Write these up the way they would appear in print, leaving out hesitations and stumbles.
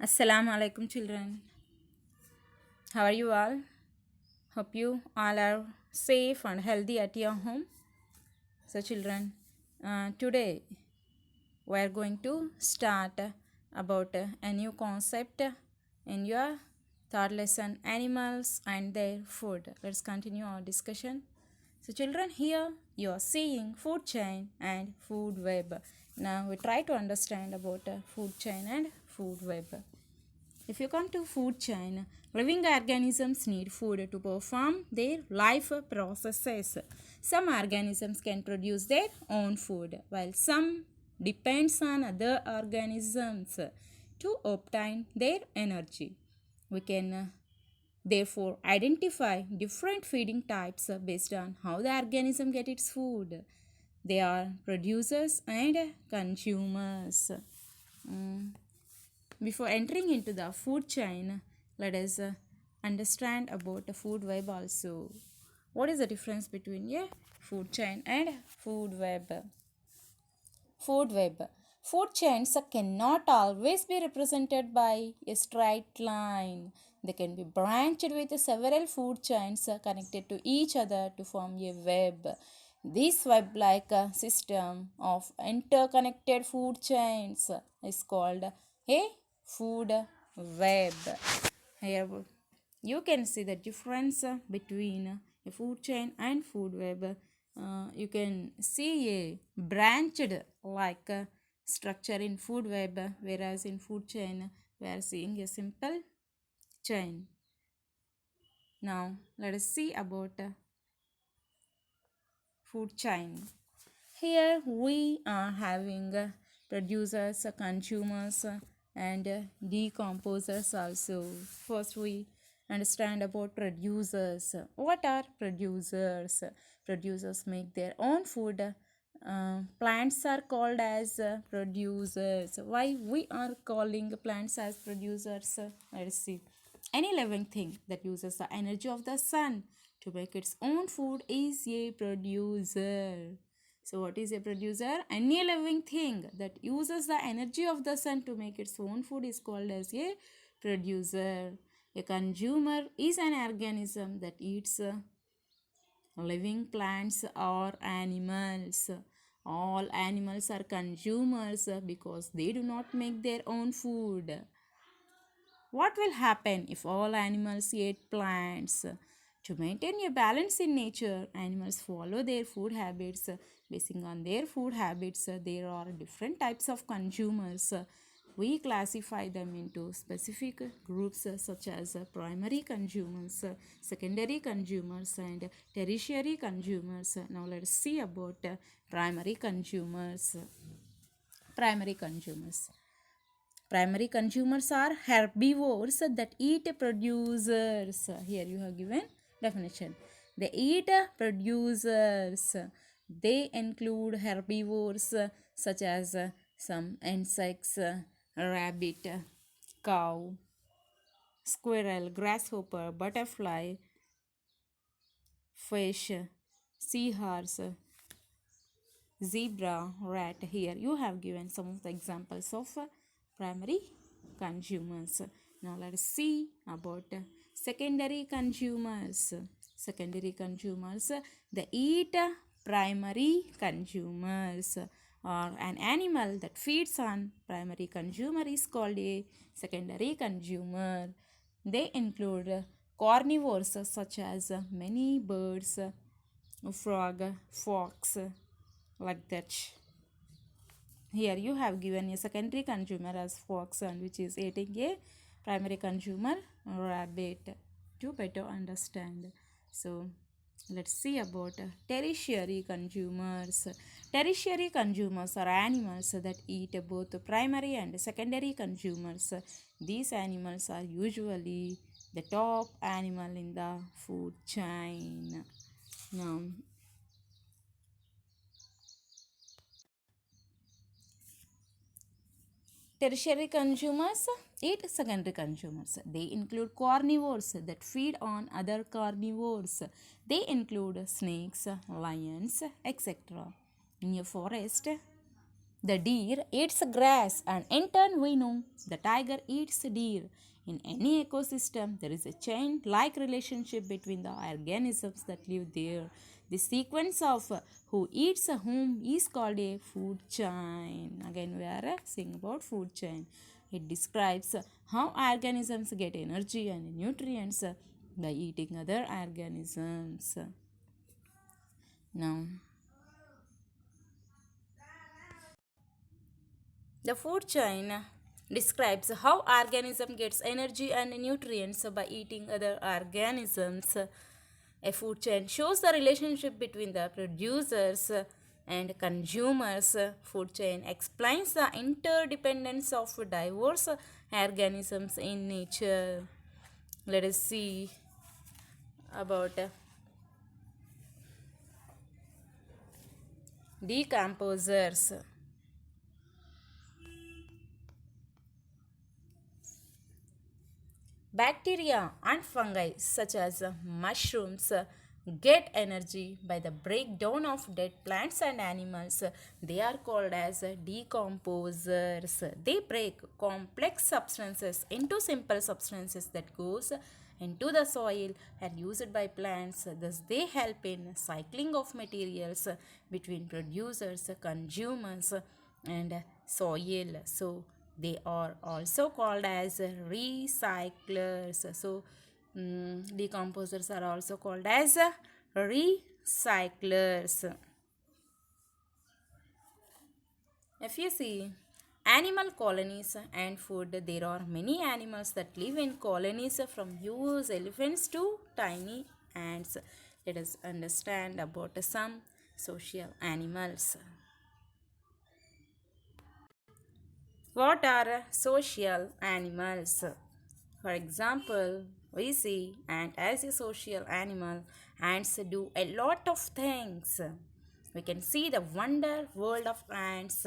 Assalamu alaikum, children. How are you all? Hope you all are safe and healthy at your home. So, children, today we are going to start about a new concept in your third lesson, animals and their food. Let's continue our discussion. So, children, here you are seeing food chain and food web. Now, we try to understand about food chain and food web. If you come to food chain, living organisms need food to perform their life processes. Some organisms can produce their own food, while some depends on other organisms to obtain their energy. We can therefore identify different feeding types based on how the organism get its food. They are producers and consumers. Mm. Before entering into the food chain, let us understand about the food web also. What is the difference between a food chain and food web? Food web. Food chains cannot always be represented by a straight line. They can be branched with several food chains connected to each other to form a web. This web like system of interconnected food chains is called a food web. Here you can see the difference between a food chain and food web. You can see a branched like structure in food web, whereas in food chain we are seeing a simple chain. Now let us see about food chain. Here we are having producers, consumers, and decomposers also. First, we understand about producers. What are producers? Producers make their own food. Plants are called as producers. Why we are calling plants as producers? Let's see. Any living thing that uses the energy of the sun to make its own food is a producer. So, what is a producer? Any living thing that uses the energy of the sun to make its own food is called as a producer. A consumer is an organism that eats living plants or animals. All animals are consumers because they do not make their own food. What will happen if all animals ate plants? To maintain a balance in nature, animals follow their food habits. Basing on their food habits, there are different types of consumers. We classify them into specific groups such as primary consumers, secondary consumers, and tertiary consumers. Now let's see about primary consumers. Primary consumers. Primary consumers are herbivores that eat producers. Here you have given definition. They eat producers. They include herbivores such as some insects, rabbit, cow, squirrel, grasshopper, butterfly, fish, seahorse, zebra, rat. Here you have given some of the examples of primary consumers. Now let us see about secondary consumers. Secondary consumers, they eat primary consumers, or an animal that feeds on primary consumer is called a secondary consumer. They include carnivores such as many birds, frog, fox, like that. Here you have given a secondary consumer as fox, and which is eating a primary consumer rabbit to better understand. So let's see about tertiary consumers. Tertiary consumers are animals that eat both primary and secondary consumers. These animals are usually the top animal in the food chain. Now tertiary consumers eat secondary consumers. They include carnivores that feed on other carnivores. They include snakes, lions, etc. In a forest, The deer eats grass, and in turn, we know the tiger eats deer. In any ecosystem, there is a chain like relationship between the organisms that live there. The sequence of who eats whom is called a food chain. Again, we are seeing about food chain. It describes how organisms get energy and nutrients by eating other organisms. Now, the food chain describes how organism gets energy and nutrients by eating other organisms. A food chain shows the relationship between the producers and consumers. Food chain explains the interdependence of diverse organisms in nature. Let us see about decomposers. Bacteria and fungi, such as mushrooms, get energy by the breakdown of dead plants and animals. They are called as decomposers. They break complex substances into simple substances that goes into the soil and used by plants. Thus, they help in cycling of materials between producers, consumers, and soil. So, they are also called as recyclers. So, decomposers are also called as recyclers. If you see animal colonies and food, there are many animals that live in colonies from huge elephants to tiny ants. Let us understand about some social animals. What are social animals? For example, we see ant as a social animal. Ants do a lot of things. We can see the wonder world of ants.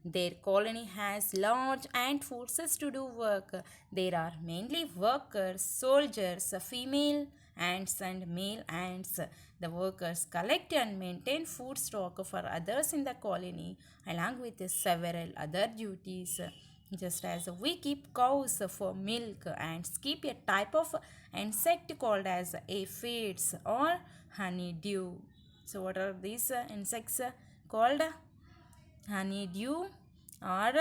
Their colony has large ant forces to do work. There are mainly workers, soldiers, female ants and male ants. The workers collect and maintain food stock for others in the colony along with several other duties. Just as we keep cows for milk, ants keep a type of insect called as aphids or honeydew. So what are these insects called? Honeydew or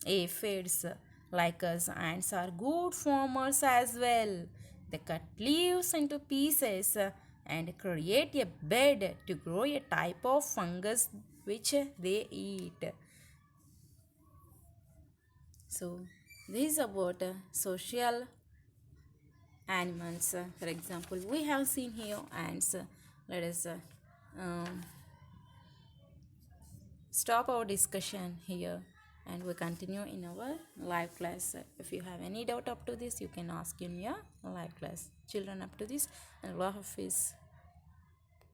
aphids. Like us, ants are good farmers as well. They cut leaves into pieces and create a bed to grow a type of fungus which they eat. So, this is about social animals. For example, we have seen here ants. Let us um, stop our discussion here and we continue in our live class. If you have any doubt up to this, you can ask in your live class. Children, up to this, and Allah Hafiz.